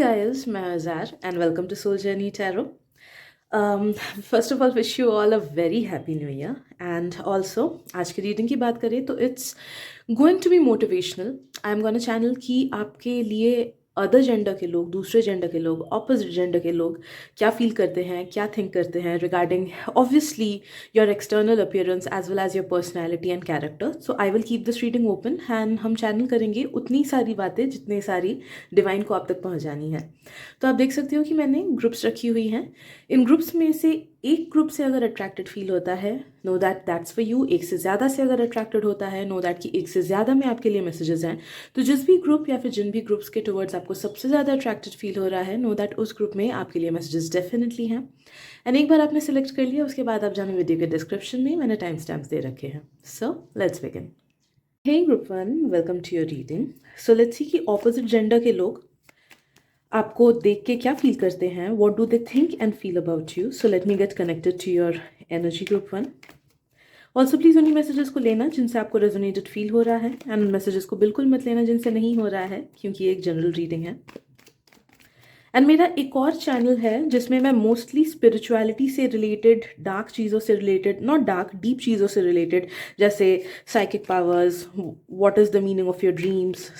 guys, मैं Azar and welcome to Soul Journey Tarot. First of all, wish you all a very happy new year. And also, आज की reading की बात करें तो it's going to be motivational. I'm gonna channel कि आपके लिए अदर जेंडर के लोग, दूसरे जेंडर के लोग, ऑपोजिट जेंडर के लोग क्या फील करते हैं, क्या थिंक करते हैं regarding obviously your external appearance as well as your personality and character. So I will keep this reading open and हम चैनल करेंगे उतनी सारी बातें जितनी सारी डिवाइन को आप तक पहुंचानी है. तो आप देख सकते हो कि मैंने ग्रुप्स रखी हुई हैं. इन ग्रुप्स में से एक ग्रुप से अगर अट्रैक्टेड फील होता है, know that that's for you. एक से ज़्यादा से अगर अट्रैक्टेड होता है, नो दैट कि एक से ज़्यादा में आपके लिए मैसेजेस हैं. तो जिस भी ग्रुप या फिर जिन भी ग्रुप्स के टुवर्ड्स आपको सबसे ज़्यादा अट्रैक्टेड फील हो रहा है, नो दैट उस ग्रुप में आपके लिए मैसेजेस डेफिनेटली हैं. एंड एक बार आपने सेलेक्ट कर लिया, उसके बाद आप जाने वीडियो के डिस्क्रिप्शन में मैंने टाइम स्टैम्प्स दे रखे हैं. So let's begin. Hey group 1, welcome to your reading. So let's see कि ऑपोजिट जेंडर के लोग आपको देख के क्या फील करते हैं. What do they think and feel about you. So let me get connected to your energy group 1. Also please उन्हीं मैसेजेस को लेना जिनसे आपको रेजोनेटेड फील हो रहा है, एंड उन मैसेजेस को बिल्कुल मत लेना जिनसे नहीं हो रहा है, क्योंकि ये एक जनरल रीडिंग है. एंड मेरा एक और चैनल है जिसमें मैं मोस्टली स्पिरिचुअलिटी से रिलेटेड, डार्क चीज़ों से रिलेटेड, नॉट डार्क, डीप चीज़ों से रिलेटेड, जैसे psychic powers, what is the meaning of your dreams,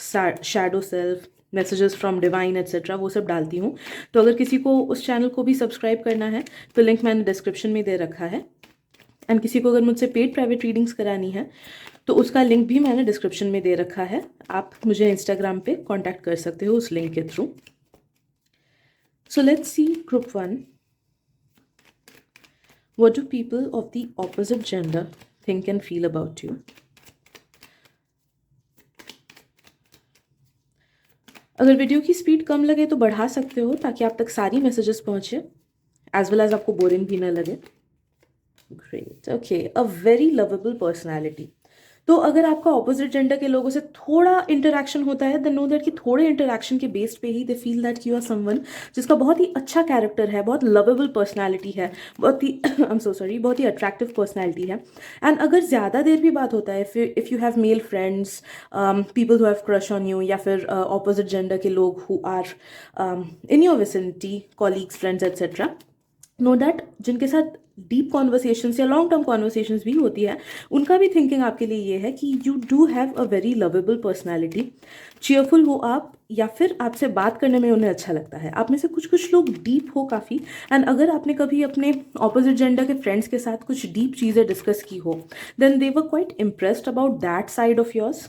shadow self, messages from divine etcetera, वो सब डालती हूँ. तो अगर किसी को उस चैनल को भी सब्सक्राइब करना है तो लिंक मैंने डिस्क्रिप्शन में दे रखा है. एंड किसी को अगर मुझसे पेड प्राइवेट रीडिंग्स करानी है तो उसका लिंक भी मैंने डिस्क्रिप्शन में दे रखा है. आप मुझे इंस्टाग्राम पे कांटेक्ट कर सकते हो उस लिंक के through. So let's see group 1. What do people of the opposite gender think and feel about you. अगर वीडियो की स्पीड कम लगे तो बढ़ा सकते हो ताकि आप तक सारी मैसेजेस पहुंचे, एज वेल एज आपको बोरिंग भी ना लगे. Great. Okay, a very lovable personality. तो अगर आपका ऑपोजिट जेंडर के लोगों से थोड़ा इंटरेक्शन होता है, देन नो दैट कि थोड़े इंटरेक्शन के बेस पे ही they feel that you are someone जिसका बहुत ही अच्छा कैरेक्टर है, बहुत लवेबल पर्सनैलिटी है, बहुत ही आई एम सो सॉरी, बहुत ही अट्रैक्टिव पर्सनैलिटी है. एंड अगर ज़्यादा देर भी बात होता है, if you have male friends, people who have crush on you, या फिर ऑपोजिट जेंडर के लोग who are in your vicinity, colleagues, friends etcetera, know that जिनके साथ डीप कॉन्वर्सेशंस या लॉन्ग टर्म कॉन्वर्सेशंस भी होती है, उनका भी थिंकिंग आपके लिए ये है कि you do have a very lovable personality. Cheerful हो आप, या फिर आपसे बात करने में उन्हें अच्छा लगता है. आप में से कुछ कुछ लोग डीप हो काफ़ी. एंड अगर आपने कभी अपने ऑपोजिट जेंडर के फ्रेंड्स के साथ कुछ डीप चीज़ें डिस्कस की हो, then they were quite impressed about that side of yours.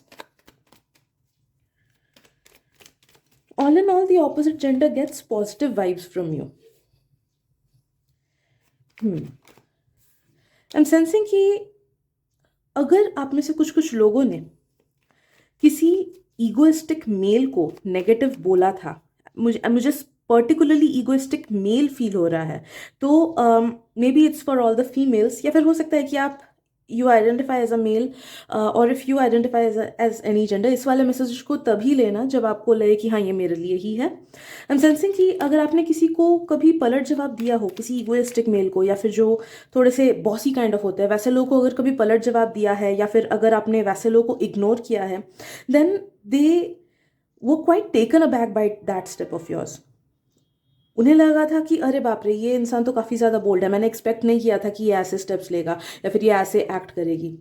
All in all, the opposite gender gets positive vibes from you. I am sensing कि अगर आप में से कुछ कुछ लोगों ने किसी ईगोइस्टिक मेल को नेगेटिव बोला था, मुझे पर्टिकुलरली ईगोइस्टिक मेल फील हो रहा है, तो maybe it's for all the females, या फिर हो सकता है कि आप you identify as a male, और if you identify as any gender. इस वाले मैसेज को तभी लेना जब आपको लगे कि हाँ ये मेरे लिए ही है. आई एम सेंसिंग कि अगर आपने किसी को कभी पलट जवाब दिया हो, किसी ईगोइस्टिक मेल को, या फिर जो थोड़े से बॉसी काइंड ऑफ होते हैं, वैसे लोगों को अगर कभी पलट जवाब दिया है, या फिर अगर आपने वैसे लोगों को इग्नोर किया है, देन दे वो quite taken aback by that step of yours. उन्हें लगा था कि अरे बाप रे, ये इंसान तो काफ़ी ज़्यादा बोल्ड है, मैंने एक्सपेक्ट नहीं किया था कि ये ऐसे स्टेप्स लेगा या फिर ये ऐसे एक्ट करेगी.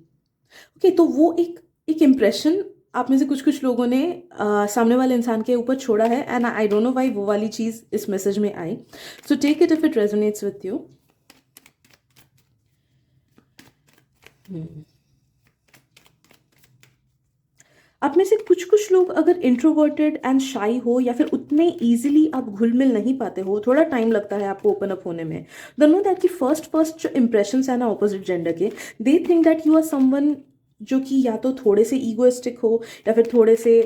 ओके, तो वो एक इम्प्रेशन आप में से कुछ कुछ लोगों ने सामने वाले इंसान के ऊपर छोड़ा है. And I don't know why वो वाली चीज़ इस मैसेज में आई. So take it if it resonates with you. आप में से कुछ कुछ लोग अगर इंट्रोवर्टेड एंड शाई हो, या फिर उतने ईजिली आप घुल मिल नहीं पाते हो, थोड़ा टाइम लगता है आपको ओपन अप होने में, देन नो दैट कि फर्स्ट जो इंप्रेशंस है ना ऑपोजिट जेंडर के, they think that you are someone जो कि या तो थोड़े से ईगोइस्टिक हो, या फिर थोड़े से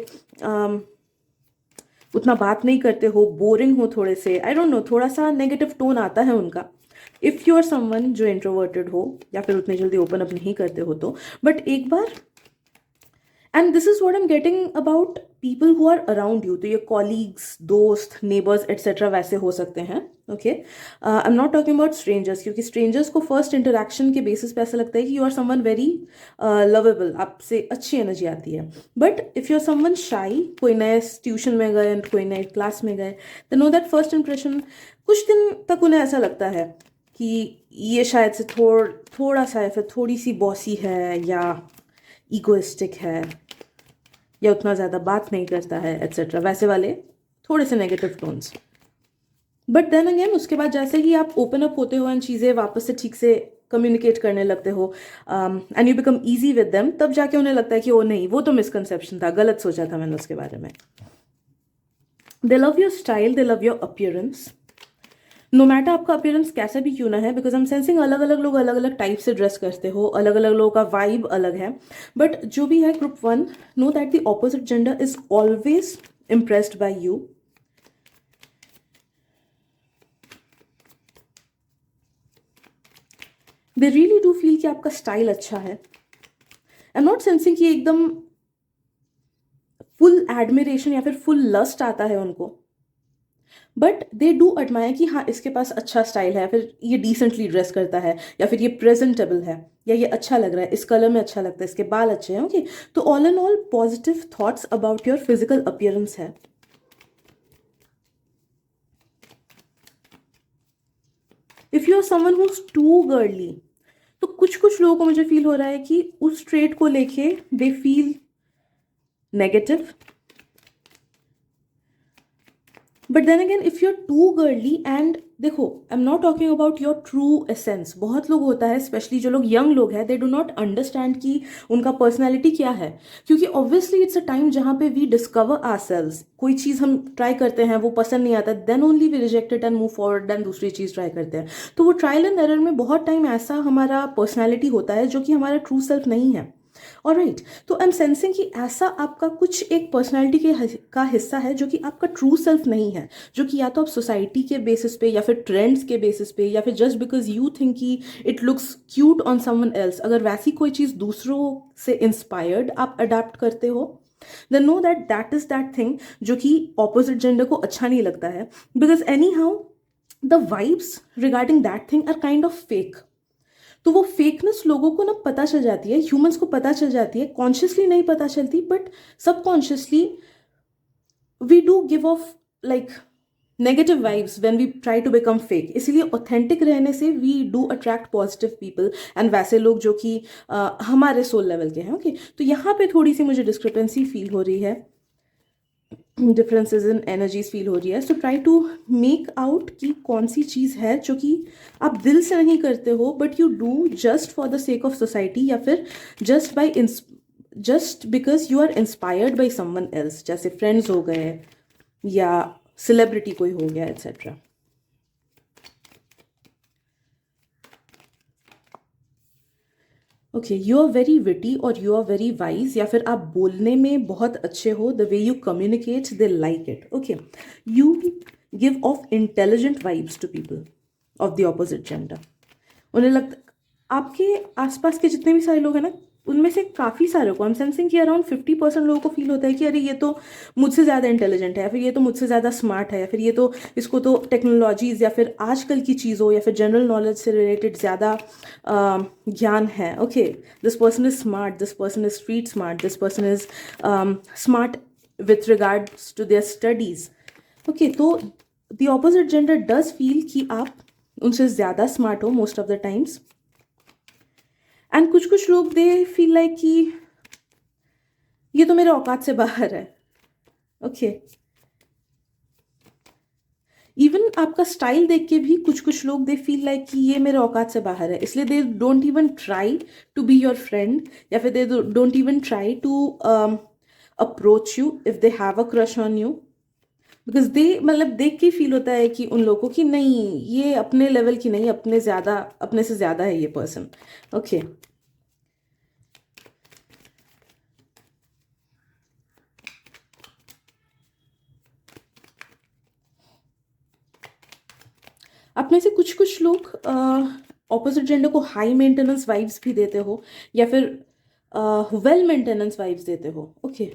उतना बात नहीं करते हो, बोरिंग हो थोड़े से, आई डोंट नो, थोड़ा सा नेगेटिव टोन आता है उनका. इफ़ यू आर समवन जो इंट्रोवर्टेड हो या फिर उतने जल्दी ओपन अप नहीं करते हो तो, बट एक बार, and this is what I am getting about people who are around you, तो ये कॉलीग्स, दोस्त, नेबर्स एट्सेट्रा वैसे हो सकते हैं. Okay, I am not talking about strangers, क्योंकि स्ट्रेंजर्स को फर्स्ट इंटरेक्शन के बेसिस पे ऐसा लगता है कि you are someone very lovable, आपसे अच्छी एनर्जी आती है. But if you are someone shy, कोई नए ट्यूशन में गए, कोई नए क्लास में गए, then know that first impression कुछ दिन तक उन्हें ऐसा लगता है कि ये शायद से थोड़ा सा या फिर थोड़ी सी बॉसी है, या ईगोइस्टिक है, या उतना ज़्यादा बात नहीं करता है एट्सेट्रा, वैसे वाले थोड़े से negative tones. But then again उसके बाद जैसे ही आप ओपन अप होते हो एंड चीज़ें वापस से ठीक से कम्युनिकेट करने लगते हो and you become easy with them, तब जाके उन्हें लगता है कि ओ नहीं, वो तो मिसकंसेप्शन था, गलत सोचा था मैंने उसके बारे में. They love your style, they love your appearance. No matter आपका अपीयरेंस कैसा भी क्यों ना है, बिकॉज आई एम सेंसिंग अलग अलग लोग अलग अलग टाइप से ड्रेस करते हो, अलग अलग लोगों का वाइब अलग है. बट जो भी है group 1, know that the opposite gender is always impressed by you. They really do feel कि आपका स्टाइल अच्छा है. आई एम नॉट सेंसिंग कि एकदम फुल एडमिरेशन या फिर फुल लस्ट आता है उनको, बट दे डू एडमायर कि हाँ इसके पास अच्छा स्टाइल है, फिर ये डिसेंटली ड्रेस करता है, या फिर ये प्रेजेंटेबल है, या ये अच्छा लग रहा है, इस कलर में अच्छा लगता है, इसके बाल अच्छे हैं. ओके, तो all and all positive thoughts about your physical appearance है. If you are someone who is too girly, तो कुछ कुछ लोगों को मुझे फील हो रहा है कि उस ट्रेट को लेके they feel negative. But then again if you are too girly, and देखो I am not talking about your true essence. बहुत लोग होता है, स्पेशली जो लोग यंग लोग हैं, दे डू नॉट अंडरस्टैंड कि उनका पर्सनैलिटी क्या है, क्योंकि ऑब्वियसली इट्स अ टाइम जहाँ पे वी डिस्कवर आवरसेल्व्स. कोई चीज़ हम ट्राई करते हैं, वो पसंद नहीं आता, then only we reject it and move forward, then दूसरी चीज़ ट्राई करते हैं. तो वो ट्रायल एंड एरर में बहुत टाइम ऐसा हमारा पर्सनैलिटी होता है जो कि हमारा ट्रू सेल्फ नहीं है. ऑलराइट, तो आई एम सेंसिंग कि ऐसा आपका कुछ एक पर्सनैलिटी का हिस्सा है जो कि आपका ट्रू सेल्फ नहीं है, जो कि या तो आप सोसाइटी के बेसिस पे, या फिर ट्रेंड्स के बेसिस पे, या फिर जस्ट बिकॉज यू थिंक कि it looks cute on someone else, अगर वैसी कोई चीज़ दूसरों से इंस्पायर्ड आप अडाप्ट करते हो, then know that that is that thing जो कि ऑपोजिट जेंडर को अच्छा नहीं लगता है. Because any how the vibes regarding that thing are kind of fake. तो वो फेकनेस लोगों को ना पता चल जाती है, ह्यूमंस को पता चल जाती है, कॉन्शियसली नहीं पता चलती, but subconsciously we do give off like negative vibes when we try to become fake. इसीलिए ऑथेंटिक रहने से we do attract positive people, and वैसे लोग जो कि हमारे सोल लेवल के हैं. ओके, तो यहाँ पे थोड़ी सी मुझे डिस्क्रिपेंसी फील हो रही है, डिफरेंसेस इन एनर्जीज फील हो रही है. So try to make out कि कौन सी चीज़ है जो कि आप दिल से नहीं करते हो, but you do just for the sake of society, या फिर just because you are inspired by someone else, जैसे फ्रेंड्स हो गए या सेलिब्रिटी कोई हो गया etcetera. Okay, you are very witty और यू आर वेरी वाइज, या फिर आप बोलने में बहुत अच्छे हो, the way you communicate they like it. Okay, you give off intelligent vibes to people of the opposite gender. उन्हें लगता, आपके आसपास के जितने भी सारे लोग हैं ना, उनमें से काफ़ी सारे को आई एम सेंसिंग कि अराउंड 50% लोगों को फील होता है कि अरे ये तो मुझसे ज़्यादा इंटेलिजेंट है, या फिर ये तो मुझसे ज़्यादा स्मार्ट है, या फिर ये तो, इसको तो टेक्नोलॉजीज़ या फिर आजकल की चीज़ों या फिर जनरल नॉलेज से रिलेटेड ज़्यादा ज्ञान है. Okay, this person is smart, this person is street smart, this person is smart with regards to their studies. Okay, तो the opposite gender does feel कि आप उनसे ज़्यादा स्मार्ट हो most of the times. And कुछ कुछ लोग दे feel like कि ये तो मेरे औकात से बाहर है. ओके, इवन आपका स्टाइल देख के भी कुछ कुछ लोग दे फील लाइक कि ये मेरे औकात से बाहर है, इसलिए they don't even try to be your friend, या फिर they don't even try to approach you if they have a crush on you, because they, मतलब देख के फील होता है कि उन लोगों को कि नहीं, ये अपने लेवल की नहीं, अपने से ज़्यादा है ये पर्सन. ओके, अपने से कुछ कुछ लोग ऑपोजिट जेंडर को हाई मेंटेनेंस वाइब्स भी देते हो, या फिर वेल मेंटेनेंस वाइब्स देते हो. ओके,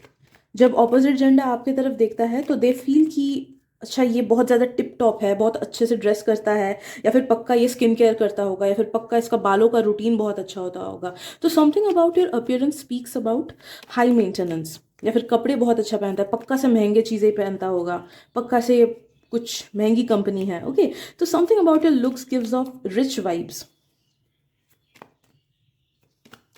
जब ऑपोजिट जेंडर आपकी तरफ देखता है तो दे फील कि अच्छा ये बहुत ज़्यादा टिप टॉप है, बहुत अच्छे से ड्रेस करता है, या फिर पक्का ये स्किन केयर करता होगा, या फिर पक्का इसका बालों का रूटीन बहुत अच्छा होता होगा। तो something about your appearance speaks about high maintenance. या फिर कपड़े बहुत अच्छा पहनता है, पक्का से महंगे चीज़ें पहनता होगा, पक्का से ये कुछ महंगी कंपनी है। ओके, तो something about your looks gives off rich vibes.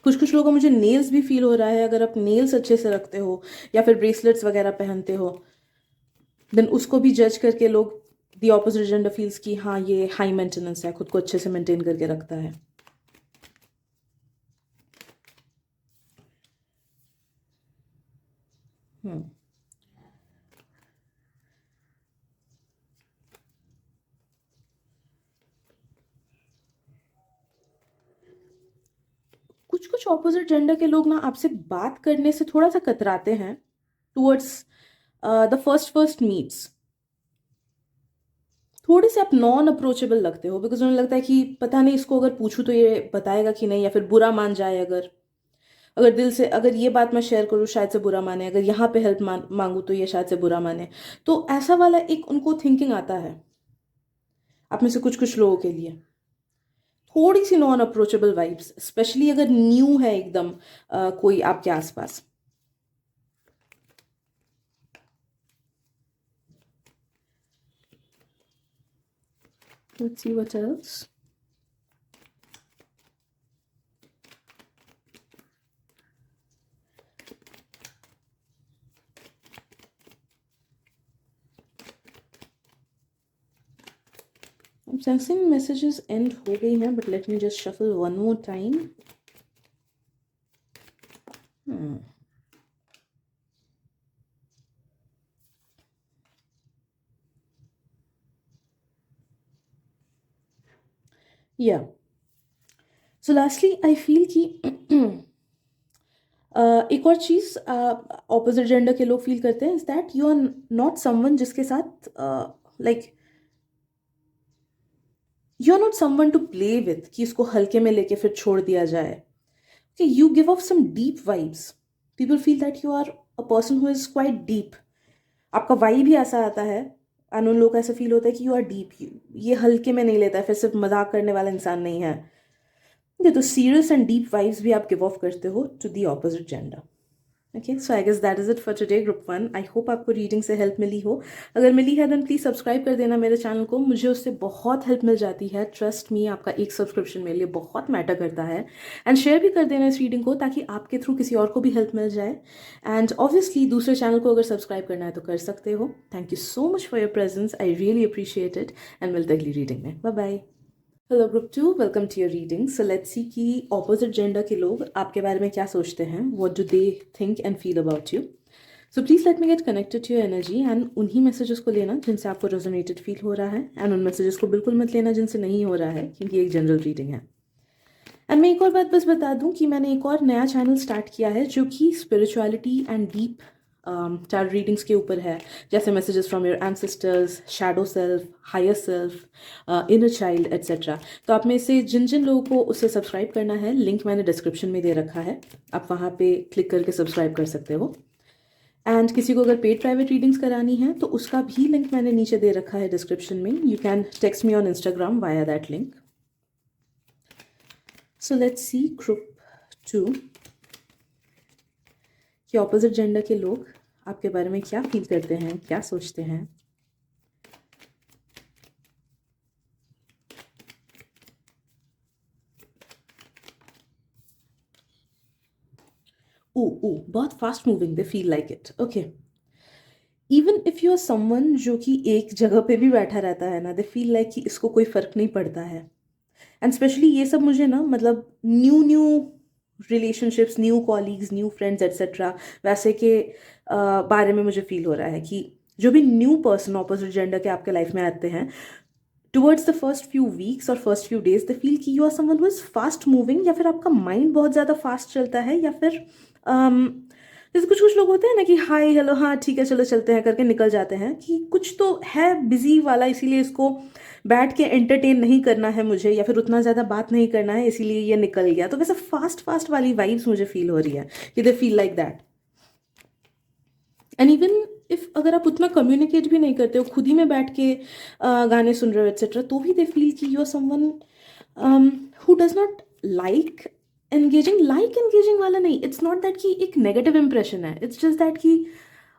कुछ कुछ लोगों को मुझे नेल्स भी फील हो रहा है, अगर आप नेल्स अच्छे से रखते हो या फिर ब्रेसलेट्स वगैरह पहनते हो, देन उसको भी जज करके लोग दी ऑपोजिट जेंडर फील्स कि हाँ ये हाई मेंटेनेंस है, खुद को अच्छे से मेंटेन करके रखता है। हम्म कुछ कुछ ऑपोजिट जेंडर के लोग ना आपसे बात करने से थोड़ा सा कतराते हैं towards the first first meets. थोड़े से आप नॉन अप्रोचेबल लगते हो, बिकॉज उन्हें लगता है कि पता नहीं इसको अगर पूछूं तो ये बताएगा कि नहीं, या फिर बुरा मान जाए। अगर अगर दिल से अगर ये बात मैं शेयर करूँ शायद से बुरा माने, अगर यहाँ पे हेल्प मांगू तो ये शायद से बुरा माने। तो ऐसा वाला एक उनको थिंकिंग आता है आप में से कुछ कुछ लोगों के लिए। थोड़ी सी नॉन अप्रोचेबल वाइब्स, स्पेशली अगर न्यू है एकदम कोई आपके आसपास। Let's see what else. I'm sensing messages end हो गई हैं, but let me just shuffle one more time. Hmm. Yeah. So lastly, I feel कि एक और चीज़ ऑपोजिट जेंडर के लोग फील करते हैं is that you are not someone जिसके साथ like you are not someone to play with, कि इसको हल्के में लेके फिर छोड़ दिया जाए। कि you give off some deep vibes. People feel that you are a person who is quite deep. आपका वाइब ही ऐसा आता है, एंड उन लोगों को ऐसा फील होता है कि यू आर डीप, ये हल्के में नहीं लेता है, फिर सिर्फ मजाक करने वाला इंसान नहीं है। ये तो सीरियस एंड डीप वाइब्स भी आप गिव ऑफ करते हो to the opposite gender. Okay, so I guess that is it for today group 1। I hope आपको रीडिंग से हेल्प मिली हो। अगर मिली है देन प्लीज़ सब्सक्राइब कर देना मेरे चैनल को, मुझे उससे बहुत हेल्प मिल जाती है। ट्रस्ट मी, आपका एक सब्सक्रिप्शन मेरे लिए बहुत मैटर करता है। एंड शेयर भी कर देना इस रीडिंग को, ताकि आपके थ्रू किसी और को भी हेल्प मिल जाए। एंड ऑब्वियसली दूसरे चैनल को अगर सब्सक्राइब करना है तो कर सकते हो। Thank you so much for your presence, I really appreciate it. And मिलते अगली रीडिंग में। Bye bye. Hello group 2, welcome to your reading. So let's see कि ऑपोजिट जेंडर के लोग आपके बारे में क्या सोचते हैं, what do they think and feel about you. So please let me get connected to your energy, and उन्हीं मैसेजेस को लेना जिनसे आपको रेजोनेटेड फील हो रहा है, एंड उन मैसेजेस को बिल्कुल मत लेना जिनसे नहीं हो रहा है, क्योंकि एक जनरल रीडिंग है। एंड मैं एक और बात बस बता दूं कि मैंने एक और नया चैनल स्टार्ट किया है जो कि spirituality and deep tarot readings के ऊपर है, जैसे messages from your ancestors, shadow self, higher self, inner child etcetera. तो आप में से जिन जिन लोगों को उससे सब्सक्राइब करना है, लिंक मैंने डिस्क्रिप्शन में दे रखा है, आप वहाँ पे क्लिक करके सब्सक्राइब कर सकते हो। एंड किसी को अगर पेड प्राइवेट रीडिंग्स करानी है तो उसका भी लिंक मैंने नीचे दे रखा है डिस्क्रिप्शन में। You can text me on Instagram via that link. So let's see group 2 कि ऑपोजिट जेंडर के लोग आपके बारे में क्या फील करते हैं, क्या सोचते हैं। ओ ओ, बहुत fast moving, they feel like it. Okay, even if you are someone जो कि एक जगह पे भी बैठा रहता है ना, दे फील लाइक कि इसको कोई फर्क नहीं पड़ता है। एंड स्पेशली ये सब मुझे ना, मतलब new new relationships, new colleagues, new friends etcetera वैसे के बारे में मुझे फील हो रहा है कि जो भी न्यू पर्सन ऑपोजिट जेंडर के आपके लाइफ में आते हैं, towards the first few weeks और first few days they feel कि you are someone who is fast moving, या फिर आपका माइंड बहुत ज़्यादा फास्ट चलता है, या फिर जैसे कुछ कुछ लोग होते हैं ना कि हाय हेलो हाँ ठीक है चलो चलते हैं करके निकल जाते हैं, कि कुछ तो है बिजी वाला, इसीलिए इसको बैठ के एंटरटेन नहीं करना है मुझे, या फिर उतना ज़्यादा बात नहीं करना है इसीलिए ये निकल गया। तो वैसे फास्ट फास्ट वाली वाइब्स मुझे फील हो रही है कि दे feel like that. And even if अगर आप उतना कम्युनिकेट भी नहीं करते हो, खुद ही में बैठ के गाने सुन रहे हो एक्सेट्रा, तो भी दे फील कि you are someone who does not like engaging. Like engaging वाला नहीं, इट्स नॉट दैट कि एक नेगेटिव इंप्रेशन है, इट्स जस्ट दैट कि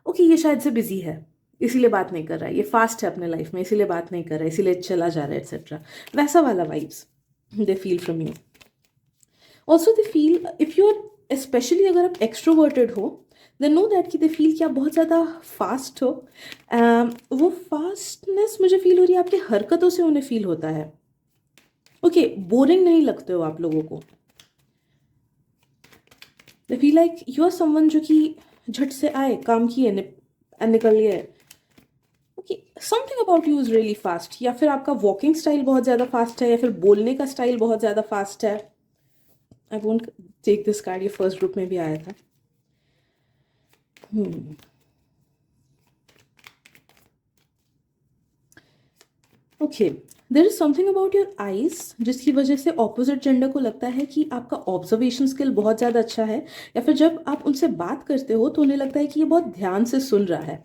ओके ये शायद से बिजी है इसीलिए बात नहीं कर रहा है, ये फास्ट है अपने लाइफ में इसीलिए बात नहीं कर रहा है, इसीलिए चला जा रहा है एक्सेट्रा, वैसा वाला vibes they feel from you. Also they feel if you are especially अगर आप एक्सट्रोवर्टेड हो, देन नो दैट कि दे फील कि आप बहुत ज़्यादा फास्ट हो। वो फास्टनेस मुझे फील हो रही है आपकी हरकतों से उन्हें फील होता है। ओके, बोरिंग नहीं लगते हो आप लोगों को। They feel like you are someone जो कि झट से आए, काम किए, निकल गए। Okay, something about you is really fast, या फिर आपका वॉकिंग स्टाइल बहुत ज़्यादा फास्ट है, या फिर बोलने का स्टाइल बहुत ज़्यादा फास्ट है। I won't take this card, ये फर्स्ट ग्रुप में भी आया था। Okay, there is something about your eyes जिसकी वजह से ऑपोजिट जेंडर को लगता है कि आपका ऑब्जर्वेशन स्किल बहुत ज़्यादा अच्छा है, या फिर जब आप उनसे बात करते हो तो उन्हें लगता है कि ये बहुत ध्यान से सुन रहा है।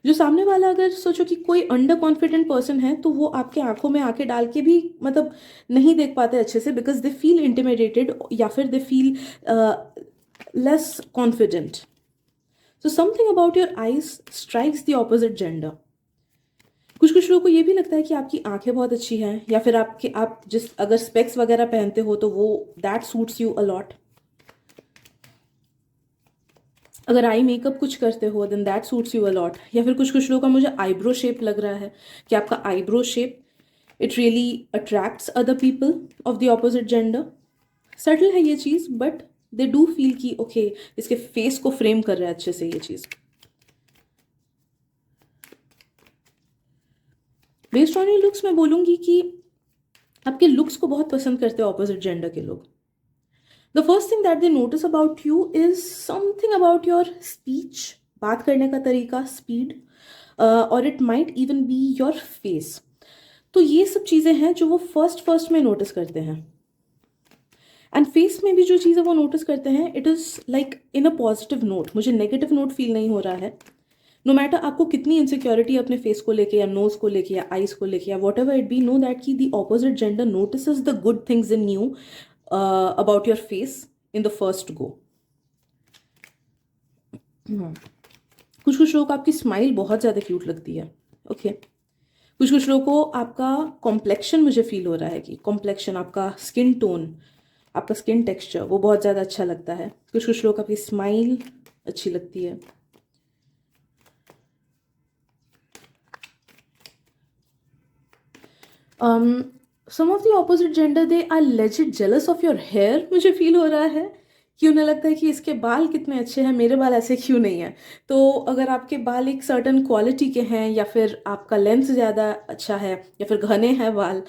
जो सामने वाला, अगर सोचो कि कोई अंडर कॉन्फिडेंट पर्सन है, तो वो आपके आंखों में आंखें डाल के भी मतलब नहीं देख पाते अच्छे से, बिकॉज दे फील इंटिमिडेटेड, या फिर they feel less confident. So something about your eyes strikes the opposite gender. कुछ लोगों को ये भी लगता है कि आपकी आंखें बहुत अच्छी हैं, या फिर आप जिस अगर स्पेक्स वगैरह पहनते हो तो वो दैट सूट्स यू अलॉट। अगर आई मेकअप कुछ करते हो then that suits you a lot. या फिर कुछ लोगों का मुझे आईब्रो शेप लग रहा है कि आपका eyebrow shape it really attracts other people of the opposite gender. Subtle है ये चीज़, बट दे डू फील कि ओके इसके फेस को फ्रेम कर रहा है अच्छे से ये चीज़। बेस्ड ऑन योर लुक्स मैं बोलूँगी कि आपके लुक्स को बहुत पसंद करते हैं ऑपोजिट जेंडर के लोग। The first thing that they notice about you is something about your speech, बात करने का तरीका, स्पीड, और it might even be your face. तो ये सब चीज़ें हैं जो वो फर्स्ट में नोटिस करते हैं। एंड फेस में भी जो चीज़ें वो नोटिस करते हैं it is like in a positive note, मुझे नेगेटिव नोट फील नहीं हो रहा है। नो मैटर आपको कितनी इनसिक्योरिटी अपने फेस को लेके या नोज को लेके या आइज को लेके या whatever it be, know that की the opposite gender notice the good things in you about your face in the first go. कुछ लोगों को आपकी स्माइल बहुत ज़्यादा क्यूट लगती है। ओके, कुछ लोगों को आपका कॉम्प्लेक्शन मुझे फील हो रहा है कि कॉम्प्लेक्शन, आपका स्किन टोन, आपका स्किन टेक्सचर वो बहुत ज़्यादा अच्छा लगता है। कुछ लोगों को आपकी स्माइल अच्छी लगती है। Some of the opposite gender they are legit jealous of your hair, मुझे फील हो रहा है कि उन्हें लगता है कि इसके बाल कितने अच्छे हैं, मेरे बाल ऐसे क्यों नहीं हैं। तो अगर आपके बाल एक सर्टन क्वालिटी के हैं, या फिर आपका लेंथ ज़्यादा अच्छा है, या फिर घने हैं बाल,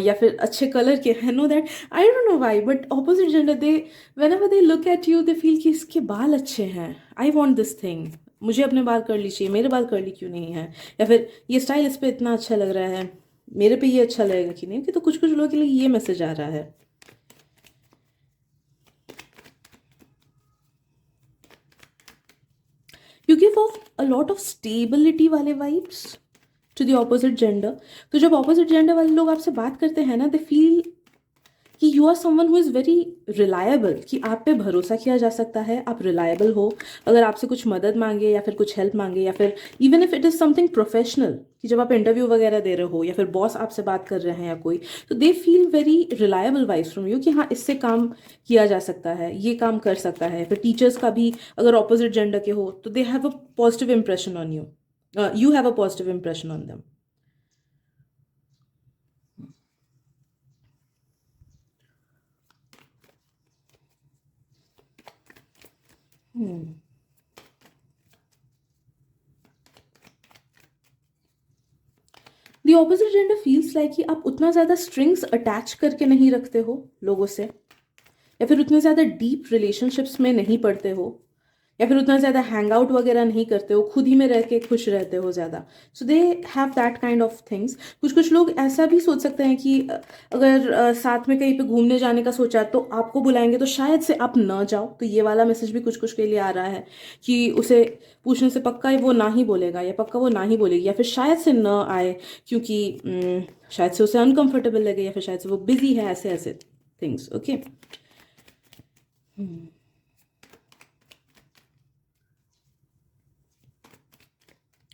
या फिर अच्छे कलर के हैं, know that I don't know why, but opposite gender they whenever they look at you they feel कि इसके बाल अच्छे हैं, आई वॉन्ट दिस थिंग, मुझे अपने बाल कर्ली चाहिए, मेरे बाल कर्ली क्यों नहीं है, या फिर ये स्टाइल इस पर इतना अच्छा लग रहा है, मेरे पे ये अच्छा लगेगा कि नहीं। कि तो कुछ लोगों के लिए ये मैसेज आ रहा है। You give off a lot of stability वाले vibes to the opposite gender. तो जब ऑपोजिट जेंडर वाले लोग आपसे बात करते हैं ना, दे फील कि you are someone who is very reliable, कि आप पे भरोसा किया जा सकता है, आप रिलायबल हो। अगर आपसे कुछ मदद मांगे या फिर कुछ हेल्प मांगे, या फिर even if it is something professional, कि जब आप इंटरव्यू वगैरह दे रहे हो या फिर बॉस आपसे बात कर रहे हैं या कोई, तो दे feel very reliable wise from you कि हाँ इससे काम किया जा सकता है, ये काम कर सकता है। फिर टीचर्स का भी अगर ऑपोजिट जेंडर के हो तो दे have a positive impression on you, you have a positive impression on them. The opposite gender feels like कि आप उतना ज़्यादा स्ट्रिंग्स अटैच करके नहीं रखते हो लोगों से, या फिर उतने ज़्यादा डीप रिलेशनशिप्स में नहीं पड़ते हो, या फिर उतना ज़्यादा हैंग आउट वगैरह नहीं करते हो, खुद ही में रह के खुश रहते हो ज़्यादा. So they have that kind of things. कुछ कुछ लोग ऐसा भी सोच सकते हैं कि अगर साथ में कहीं पे घूमने जाने का सोचा तो आपको बुलाएंगे तो शायद से आप ना जाओ. तो ये वाला मैसेज भी कुछ कुछ के लिए आ रहा है कि उसे पूछने से पक्का वो ना ही बोलेगा या पक्का वो ना ही बोलेगी, या फिर शायद से ना आए क्योंकि शायद से उसे अनकंफर्टेबल लगे, या फिर शायद से वो बिजी है, ऐसे ऐसे things. Okay.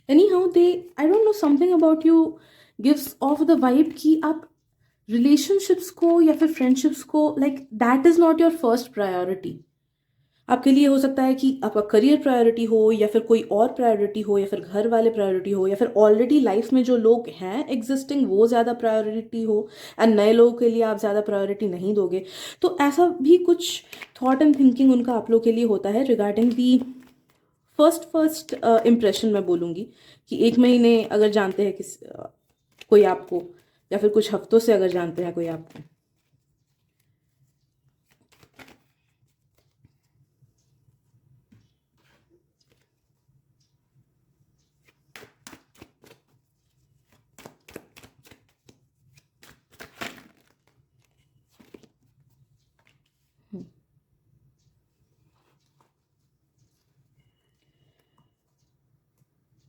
Anyhow, they, I don't know, something about you gives off the vibe कि आप रिलेशनशिप्स को या फिर फ्रेंडशिप्स को like that is not your first priority. आपके लिए हो सकता है कि आपका करियर प्रायोरिटी हो, या फिर कोई और प्रायोरिटी हो, या फिर घर वाले प्रायोरिटी हो, या फिर ऑलरेडी लाइफ में जो लोग हैं एग्जिस्टिंग वो ज़्यादा प्रायोरिटी हो, एंड नए लोगों के लिए आप ज़्यादा प्रायोरिटी नहीं दोगे. तो ऐसा भी कुछ थॉट एंड थिंकिंग उनका आप लोग के लिए होता है रिगार्डिंग दी फर्स्ट इम्प्रेशन. मैं बोलूँगी कि एक महीने अगर जानते हैं कोई आपको, या फिर कुछ हफ्तों से अगर जानते हैं कोई आपको.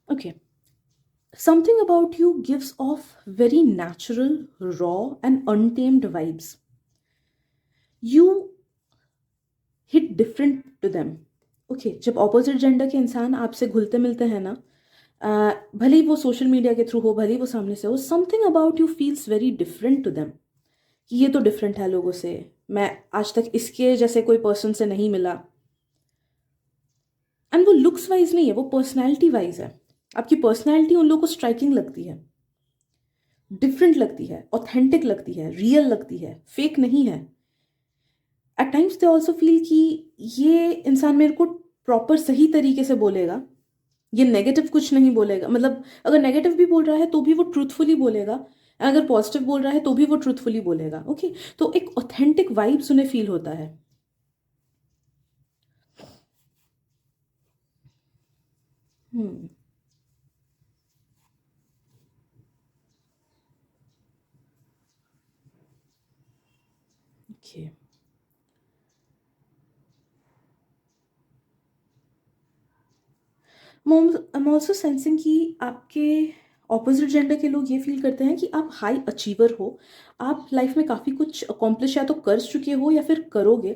Okay. Something about you gives off very natural, raw, and untamed vibes. You hit different to them. Okay. जब ऑपोजिट जेंडर के इंसान आपसे घुलते मिलते हैं ना, भले ही वो सोशल मीडिया के थ्रू हो, भले ही वो सामने से हो, something about you feels very different to them. कि ये तो डिफरेंट है लोगों से, मैं आज तक इसके जैसे कोई पर्सन से नहीं मिला. एंड वो लुक्स वाइज नहीं है, वो पर्सनैलिटी वाइज है. आपकी पर्सनैलिटी उन लोगों को स्ट्राइकिंग लगती है, डिफरेंट लगती है, ऑथेंटिक लगती है, रियल लगती है, फेक नहीं है. At times they also feel कि ये इंसान मेरे को प्रॉपर सही तरीके से बोलेगा, ये नेगेटिव कुछ नहीं बोलेगा. मतलब अगर नेगेटिव भी बोल रहा है तो भी वो ट्रूथफुली बोलेगा, अगर पॉजिटिव बोल रहा है तो भी वो ट्रूथफुली बोलेगा. ओके. तो एक ऑथेंटिक वाइब्स उन्हें फील होता है. Hmm. Okay. I am also sensing कि आपके ऑपोजिट जेंडर के लोग ये फील करते हैं कि आप हाई अचीवर हो, आप लाइफ में काफ़ी कुछ अकॉम्प्लिश या तो कर चुके हो या फिर करोगे.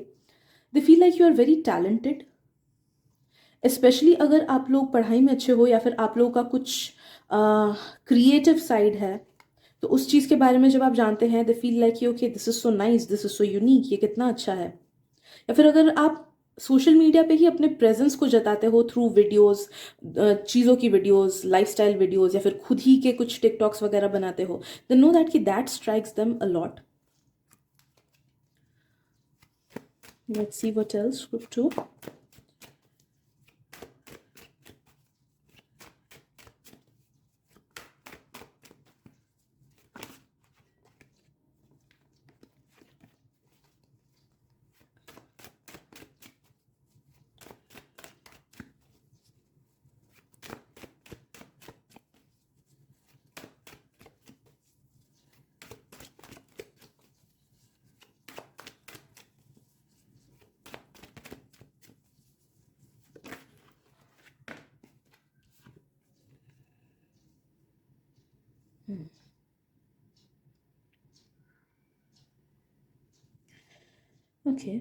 They feel like you are very talented, specially अगर आप लोग पढ़ाई में अच्छे हो, या फिर आप लोगों का कुछ क्रिएटिव साइड है. तो उस चीज़ के बारे में जब आप जानते हैं, दे feel like you okay, this is so nice, this is so unique, ये कितना अच्छा है. या फिर अगर आप सोशल मीडिया पे ही अपने प्रेजेंस को जताते हो थ्रू वीडियोस, चीज़ों की वीडियोस, लाइफस्टाइल वीडियोस, या फिर खुद ही के कुछ टिकटॉक्स वगैरह बनाते हो, देन नो दैट कि that strikes them a lot. Let's see what else. Group 2. Okay.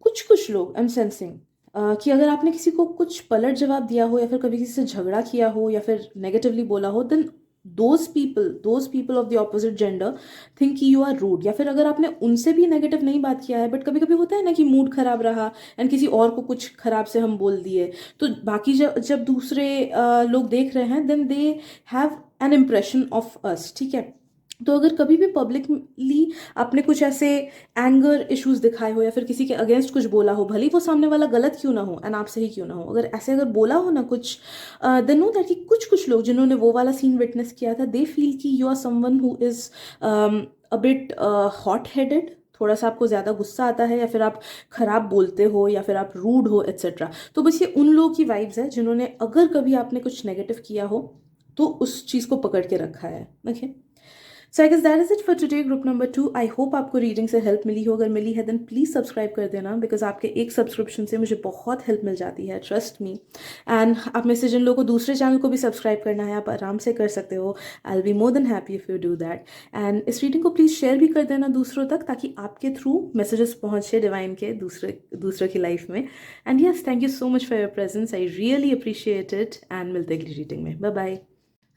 कुछ कुछ लोग आई एम सेंसिंग कि अगर आपने किसी को कुछ पलट जवाब दिया हो, या फिर कभी किसी से झगड़ा किया हो, या फिर नेगेटिवली बोला हो, then those people of the opposite gender think कि यू आर रूड. या फिर अगर आपने उनसे भी नेगेटिव नहीं बात किया है, बट कभी कभी होता है ना कि मूड खराब रहा एंड किसी और को कुछ खराब से हम बोल दिए, तो बाकी जब जब दूसरे लोग देख रहे हैं, then they have an impression of us. ठीक है. तो अगर कभी भी पब्लिकली आपने कुछ ऐसे एंगर इश्यूज दिखाए हो, या फिर किसी के अगेंस्ट कुछ बोला हो, भले ही वो सामने वाला गलत क्यों ना हो एंड आप सही क्यों ना हो, अगर बोला हो ना कुछ, देन नो दैट कि कुछ कुछ लोग जिन्होंने वो वाला सीन विटनेस किया था, दे फील कि you are someone who is a bit hot headed. थोड़ा सा आपको ज़्यादा गुस्सा आता है, या फिर आप ख़राब बोलते हो, या फिर आप रूड हो एट्सेट्रा, तो बस ये उन लोगों की वाइब्स है जिन्होंने अगर कभी आपने कुछ नेगेटिव किया हो तो उस चीज़ को पकड़ के रखा है। Okay, so I guess that is it for today, group number 2। I hope आपको रीडिंग से हेल्प मिली हो। अगर मिली है देन प्लीज़ सब्सक्राइब कर देना, बिकॉज आपके एक सब्सक्रिप्शन से मुझे बहुत हेल्प मिल जाती है, ट्रस्ट मी। एंड आप में से जिन लोगों को दूसरे चैनल को भी सब्सक्राइब करना है, आप आराम से कर सकते हो। I will be more than happy if you do that. And इस रीडिंग को प्लीज़ शेयर भी कर देना दूसरों तक, ताकि आपके थ्रू मैसेजेस पहुँचे डिवाइन के दूसरों की लाइफ में। And yes, thank you so much for your presence, I really appreciate it. And मिलते हैं अगली रीडिंग में। Bye bye.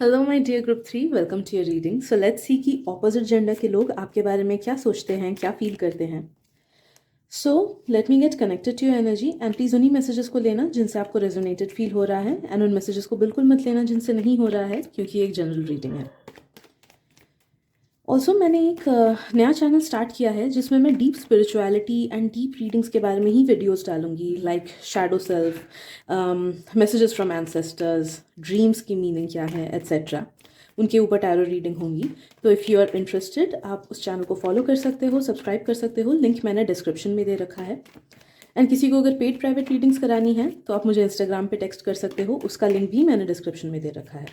Hello my dear group 3, welcome to your reading. So let's see कि ऑपोजिट जेंडर के लोग आपके बारे में क्या सोचते हैं, क्या फील करते हैं। So let me get connected to your energy, and please उन्हीं मैसेजेस को लेना जिनसे आपको रेजोनेटेड फील हो रहा है, एंड उन मैसेजेस को बिल्कुल मत लेना जिनसे नहीं हो रहा है, क्योंकि ये एक जनरल रीडिंग है। ऑल्सो मैंने एक नया चैनल स्टार्ट किया है जिसमें मैं deep spirituality and deep readings के बारे में ही वीडियोस डालूंगी, like shadow self, messages from ancestors, dreams की मीनिंग क्या है एट्सेट्रा। उनके ऊपर टैरो रीडिंग होंगी। तो इफ़ यू आर इंटरेस्टेड, आप उस चैनल को फॉलो कर सकते हो, सब्सक्राइब कर सकते हो, लिंक मैंने डिस्क्रिप्शन में दे रखा है। एंड किसी को अगर पेड प्राइवेट रीडिंग्स करानी है तो आप मुझे इंस्टाग्राम पे टेक्स्ट कर सकते हो, उसका लिंक भी मैंने डिस्क्रिप्शन में दे रखा है।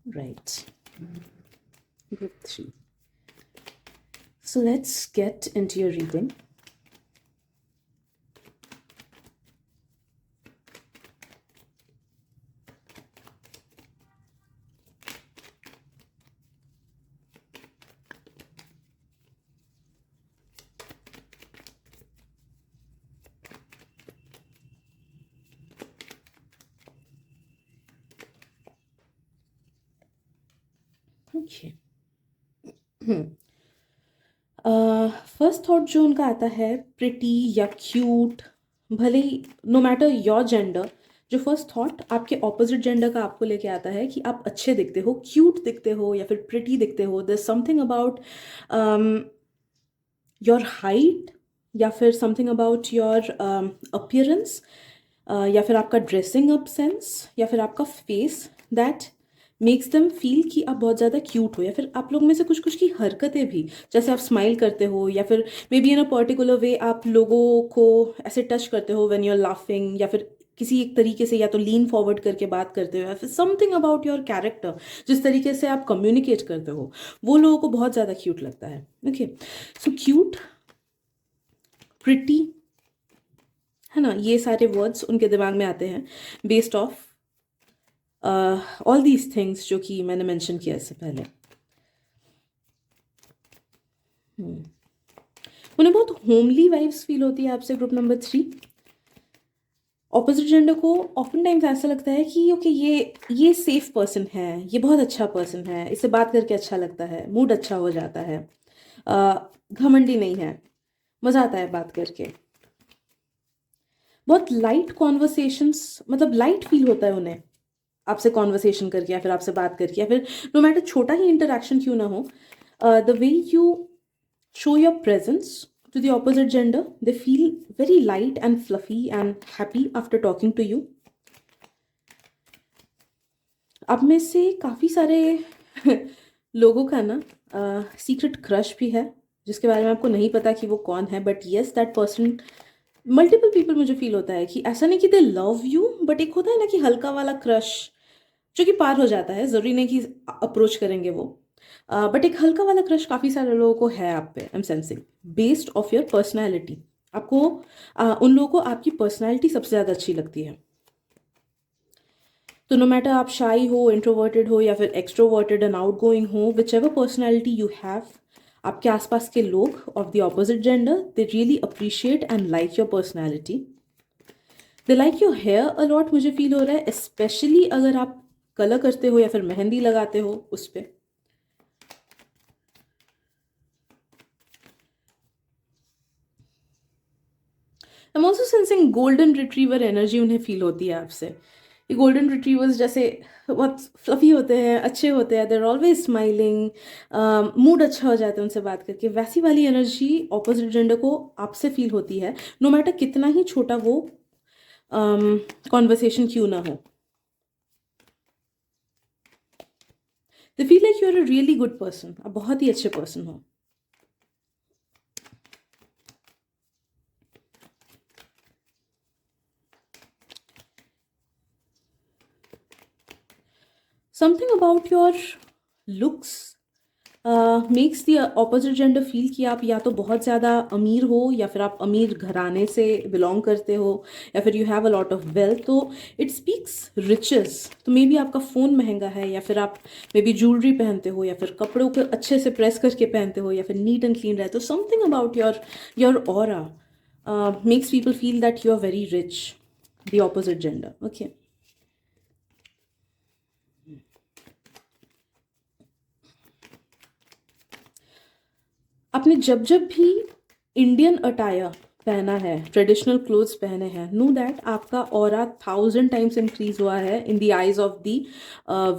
Right, Group 3. So let's get into your reading. Okay. First thought जो उनका आता है, प्रिटी या क्यूट, भले ही नो मैटर योर जेंडर, जो फर्स्ट थॉट आपके ऑपोजिट जेंडर का आपको लेके आता है कि आप अच्छे दिखते हो, क्यूट दिखते हो, या फिर प्रिटी दिखते हो। There something about your height, या फिर समथिंग अबाउट योर अपीयरेंस, या फिर आपका ड्रेसिंग अप सेंस, या फिर आपका face, that makes them feel कि आप बहुत ज़्यादा क्यूट हो। या फिर आप लोग में से कुछ कुछ की हरकतें भी, जैसे आप स्माइल करते हो, या फिर may be in a particular way आप लोगों को ऐसे टच करते हो व्हेन यू आर लाफिंग, या फिर किसी एक तरीके से या तो लीन फॉरवर्ड करके बात करते हो, या फिर समथिंग अबाउट योर कैरेक्टर, जिस तरीके से आप कम्युनिकेट करते हो, वो लोगों को बहुत ज़्यादा क्यूट लगता है। ओके, सो क्यूट, प्रिटी, है ना, ये सारे वर्ड्स उनके दिमाग में आते हैं based of all these things जो कि मैंने मेंशन किया इससे पहले। उन्हें बहुत होमली वाइब्स फील होती है आपसे, ग्रुप नंबर 3। ऑपोजिट जेंडर को ऑफन टाइम्स ऐसा लगता है कि ओके, ये सेफ पर्सन है, ये बहुत अच्छा पर्सन है, इससे बात करके अच्छा लगता है, मूड अच्छा हो जाता है, घमंडी नहीं है, मज़ा आता है बात करके, बहुत लाइट कॉन्वर्सेशंस, मतलब लाइट फील होता है उन्हें आपसे कॉन्वर्सेशन करके, या फिर आपसे बात करके, या फिर नो मैटर छोटा ही इंटरेक्शन क्यों ना हो, the way you show your presence to the opposite gender, they feel very light and fluffy and happy after talking to you. अब में से काफ़ी सारे लोगों का ना सीक्रेट क्रश भी है, जिसके बारे में आपको नहीं पता कि वो कौन है, but yes that person, multiple people मुझे फील होता है कि ऐसा नहीं कि दे लव यू, बट एक होता है ना कि हल्का वाला क्रश जो कि पार हो जाता है, ज़रूरी नहीं कि अप्रोच करेंगे वो, बट एक हल्का वाला क्रश काफ़ी सारे लोगों को है आप पे। आई am sensing based of your personality, आपको उन लोगों को आपकी पर्सनैलिटी सबसे ज़्यादा अच्छी लगती है। तो नो मैटर आप शाई हो, इंट्रोवर्टेड हो, या फिर एक्सट्रोवर्टेड एंड आउटगोइंग हो, whichever personality you have, आपके आसपास के लोग of the opposite gender, they really appreciate and like your personality. They like your hair a lot, मुझे फील हो रहा है, स्पेशली अगर आप कलर करते हो या फिर मेहंदी लगाते हो उस पर। आई am also sensing golden retriever energy उन्हें फील होती है आपसे। ये गोल्डन रिट्रीवर्स जैसे बहुत फ्लफी होते हैं, अच्छे होते हैं, देर ऑलवेज स्माइलिंग, मूड अच्छा हो जाता है उनसे बात करके, वैसी वाली एनर्जी ऑपोजिट जेंडर को आपसे फील होती है, नो मैटर कितना ही छोटा वो कॉन्वर्सेशन क्यों ना हो। They feel like you are a really good person, आप बहुत ही अच्छे पर्सन हो। Something about your looks makes the opposite gender feel कि आप या तो बहुत ज़्यादा अमीर हो, या फिर आप अमीर घराने से बिलोंग करते हो, या फिर you have a lot of wealth, तो इट स्पीक्स रिचेस। तो मे बी आपका फ़ोन महंगा है, या फिर आप मे बी ज्वेलरी पहनते हो, या फिर कपड़ों को अच्छे से प्रेस करके पहनते हो, या फिर नीट एंड क्लीन रहते हो। Something about your aura makes people feel that you are very rich, the opposite gender. Okay, आपने जब जब भी इंडियन अटायर पहना है, ट्रेडिशनल क्लोथ्स पहने हैं, नो दैट आपका ऑरा 1000 टाइम्स इंक्रीज हुआ है in the eyes of the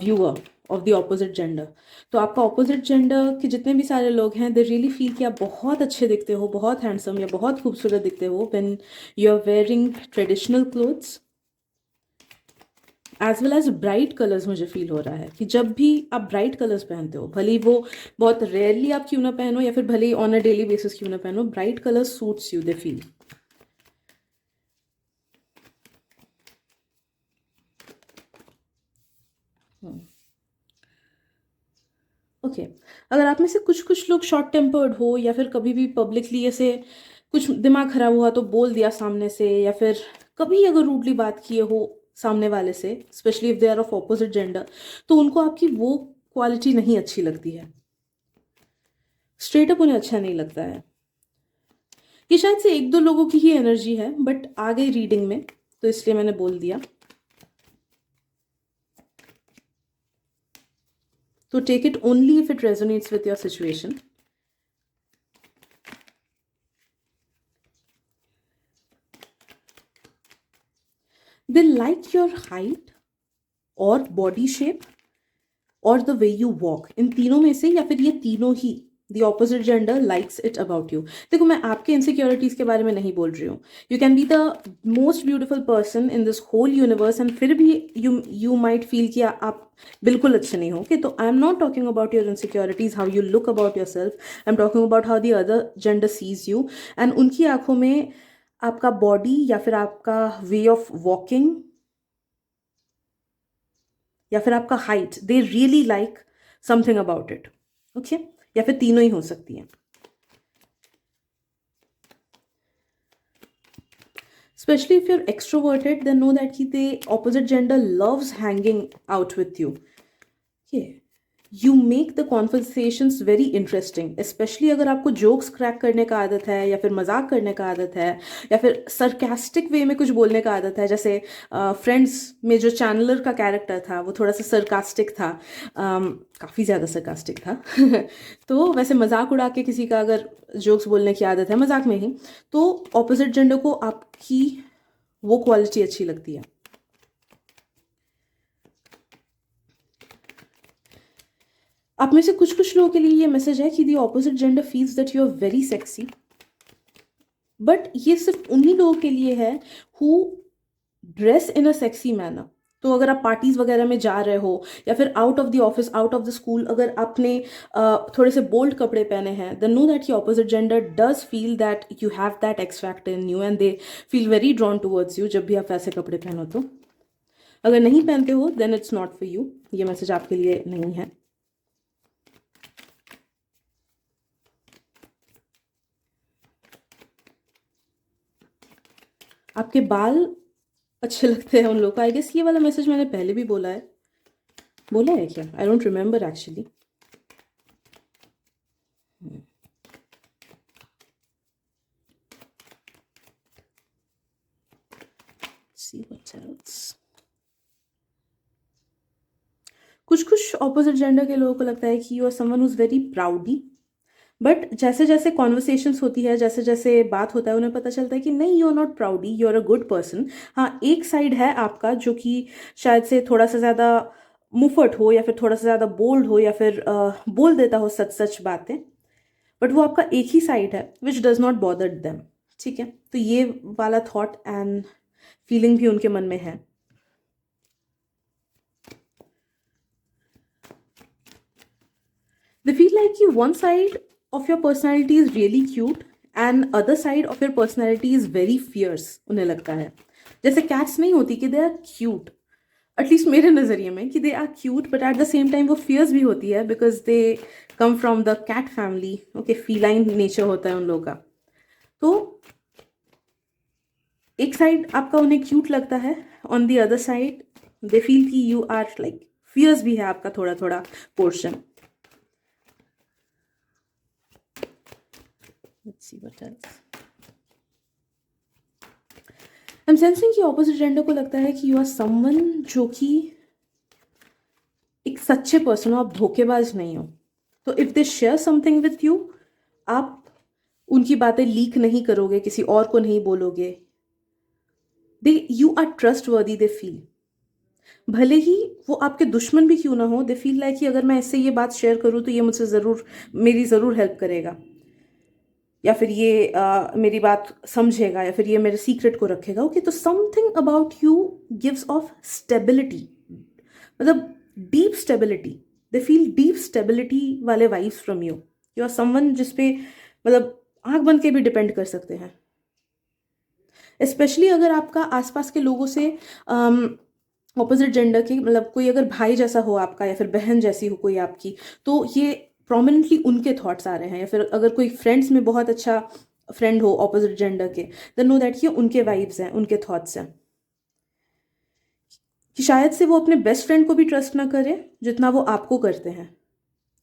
viewer of the opposite gender. तो आपका ऑपोजिट जेंडर के जितने भी सारे लोग हैं, दे रियली फील कि आप बहुत अच्छे दिखते हो, बहुत हैंडसम या बहुत खूबसूरत दिखते हो when you are wearing traditional clothes as well as bright colours. मुझे फील हो रहा है कि जब भी आप ब्राइट कलर्स पहनते हो, भले ही वो बहुत रेयरली आप क्यों ना पहनो, या फिर भले ही ऑन अ डेली बेसिस क्यों ना पहनो, bright colours suits you, they feel. Okay, अगर आप में से कुछ कुछ लोग शॉर्ट टेम्पर्ड हो, या फिर कभी भी पब्लिकली ऐसे कुछ दिमाग खराब हुआ तो बोल दिया सामने से, या फिर कभी अगर रूडली बात किए हो सामने वाले से, specially if they are of opposite gender, तो उनको आपकी वो क्वालिटी नहीं अच्छी लगती है, स्ट्रेट अप उन्हें अच्छा नहीं लगता है। ये शायद से एक दो लोगों की ही एनर्जी है, बट आ गई रीडिंग में तो इसलिए मैंने बोल दिया। तो take it only if it resonates with your situation. They like your height और बॉडी शेप और द वे यू वॉक। इन तीनों में से, या फिर ये तीनों ही, the opposite gender likes it about you. देखो, मैं आपके इनसिक्योरिटीज के बारे में नहीं बोल रही हूँ। You can be the most beautiful person in this whole universe and फिर भी यू माइट फील कि आप बिल्कुल अच्छे नहीं हो। तो आई am not talking about your insecurities, how you look about your self. I am talking about how the other gender sees you, and उनकी आंखों में आपका बॉडी, या फिर आपका वे ऑफ वॉकिंग, या फिर आपका height, they really like something about it. Okay, या फिर तीनों ही हो सकती हैं। Especially if you're extroverted, then know that the opposite gender loves hanging out with you. Okay. You make the conversations very interesting, especially अगर आपको jokes crack करने का आदत है, या फिर मजाक करने का आदत है, या फिर sarcastic way में कुछ बोलने का आदत है। जैसे फ्रेंड्स में जो चैनलर का कैरेक्टर था, वो थोड़ा सा sarcastic था, काफ़ी ज़्यादा sarcastic था। तो वैसे मजाक उड़ा के किसी का अगर जोक्स बोलने की आदत है मजाक में ही, तो ऑपोजिट जेंडर को आपकी वो क्वालिटी अच्छी लगती है। आप में से कुछ कुछ लोगों के लिए ये मैसेज है कि the opposite gender feels that you are very sexy, but ये सिर्फ उन्हीं लोगों के लिए है who dress in a sexy manner. तो अगर आप पार्टीज वगैरह में जा रहे हो, या फिर out of the office, out of the school, अगर आपने थोड़े से बोल्ड कपड़े पहने हैं, then know that your opposite gender does feel that you have that X factor in you, and they feel very drawn towards you जब भी आप वैसे कपड़े पहनो। तो अगर नहीं पहनते हो, then it's not for you, ये मैसेज आपके लिए नहीं है। आपके बाल अच्छे लगते हैं उन लोगों को। आई गेस ये वाला मैसेज मैंने पहले भी बोला है क्या? I don't remember actually. See what else. कुछ कुछ ऑपोजिट जेंडर के लोगों को लगता है कि you are someone who is very proudy, but जैसे जैसे कॉन्वर्सेशंस होती है, जैसे जैसे बात होता है, उन्हें पता चलता है कि नहीं, you are not proudy, you are a good person. हाँ, एक साइड है आपका जो कि शायद से थोड़ा सा ज़्यादा मुफट हो, या फिर थोड़ा सा ज़्यादा बोल्ड हो, या फिर बोल देता हो सच सच बातें, बट वो आपका एक ही साइड है which does not bother them. ठीक है, तो ये वाला थॉट एंड फीलिंग भी उनके मन में है। They feel like you one side of your personality is really cute and other side of your personality is very fierce. उन्हें लगता है जैसे cats नहीं होती कि they are cute, एटलीस्ट मेरे नज़रिए में, कि they are cute but at the same time वो फियर्स भी होती है because they come from the cat family. Okay, feline nature होता है उन लोगों का. तो एक साइड आपका उन्हें क्यूट लगता है, on the other side they feel कि यू आर लाइक फियर्स भी है आपका थोड़ा थोड़ा portion. Let's see what else. I am sensing कि ऑपोजिट जेंडर को लगता है कि यू आर समवन जो कि एक सच्चे पर्सन हो, आप धोखेबाज नहीं हो. तो if they share something with you, आप उनकी बातें लीक नहीं करोगे, किसी और को नहीं बोलोगे. दे यू आर ट्रस्ट वर्दी, दे फील. भले ही वो आपके दुश्मन भी क्यों ना हो, दे फील लाइक कि अगर मैं इससे ये बात शेयर करूँ तो ये मुझसे ज़रूर, मेरी ज़रूर हेल्प करेगा, या फिर ये मेरी बात समझेगा, या फिर ये मेरे सीक्रेट को रखेगा. ओके, तो something about you gives off stability, मतलब deep stability. They feel deep stability वाले vibes from you. You are someone जिसपे मतलब आंख बंद के भी डिपेंड कर सकते हैं. स्पेशली अगर आपका आसपास के लोगों से ऑपोजिट जेंडर के, मतलब कोई अगर भाई जैसा हो आपका, या फिर बहन जैसी हो कोई आपकी, तो ये प्रोमिनेंटली उनके थॉट्स आ रहे हैं. या फिर अगर कोई फ्रेंड्स में बहुत अच्छा फ्रेंड हो ऑपोजिट जेंडर के, देन नो दैट ये उनके वाइब्स हैं, उनके थॉट्स हैं. कि शायद से वो अपने बेस्ट फ्रेंड को भी ट्रस्ट ना करें जितना वो आपको करते हैं.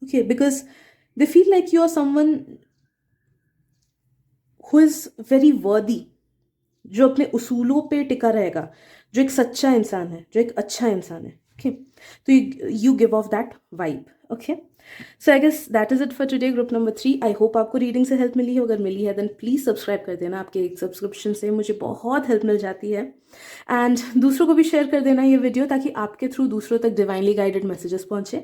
Okay, because they feel like you are someone who is very worthy, जो अपने उसूलों पे टिका रहेगा, जो एक सच्चा इंसान है, जो एक अच्छा इंसान है. ओके, तो you give off that vibe. Okay, so I guess that is it for today, group number 3. I hope आपको रीडिंग से हेल्प मिली हो. अगर मिली है देन प्लीज़ सब्सक्राइब कर देना. आपके एक सब्सक्रिप्शन से मुझे बहुत हेल्प मिल जाती है. एंड दूसरों को भी शेयर कर देना ये वीडियो, ताकि आपके थ्रू दूसरों तक डिवाइनली गाइडेड मैसेजेस पहुंचे.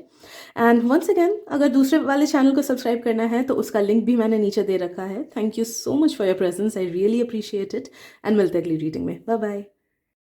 एंड वंस अगेन, अगर दूसरे वाले चैनल को सब्सक्राइब करना है तो उसका लिंक भी मैंने नीचे दे रखा है. Thank you so much for your presence, I really appreciate it. And मिलते अगली रीडिंग में. Bye bye.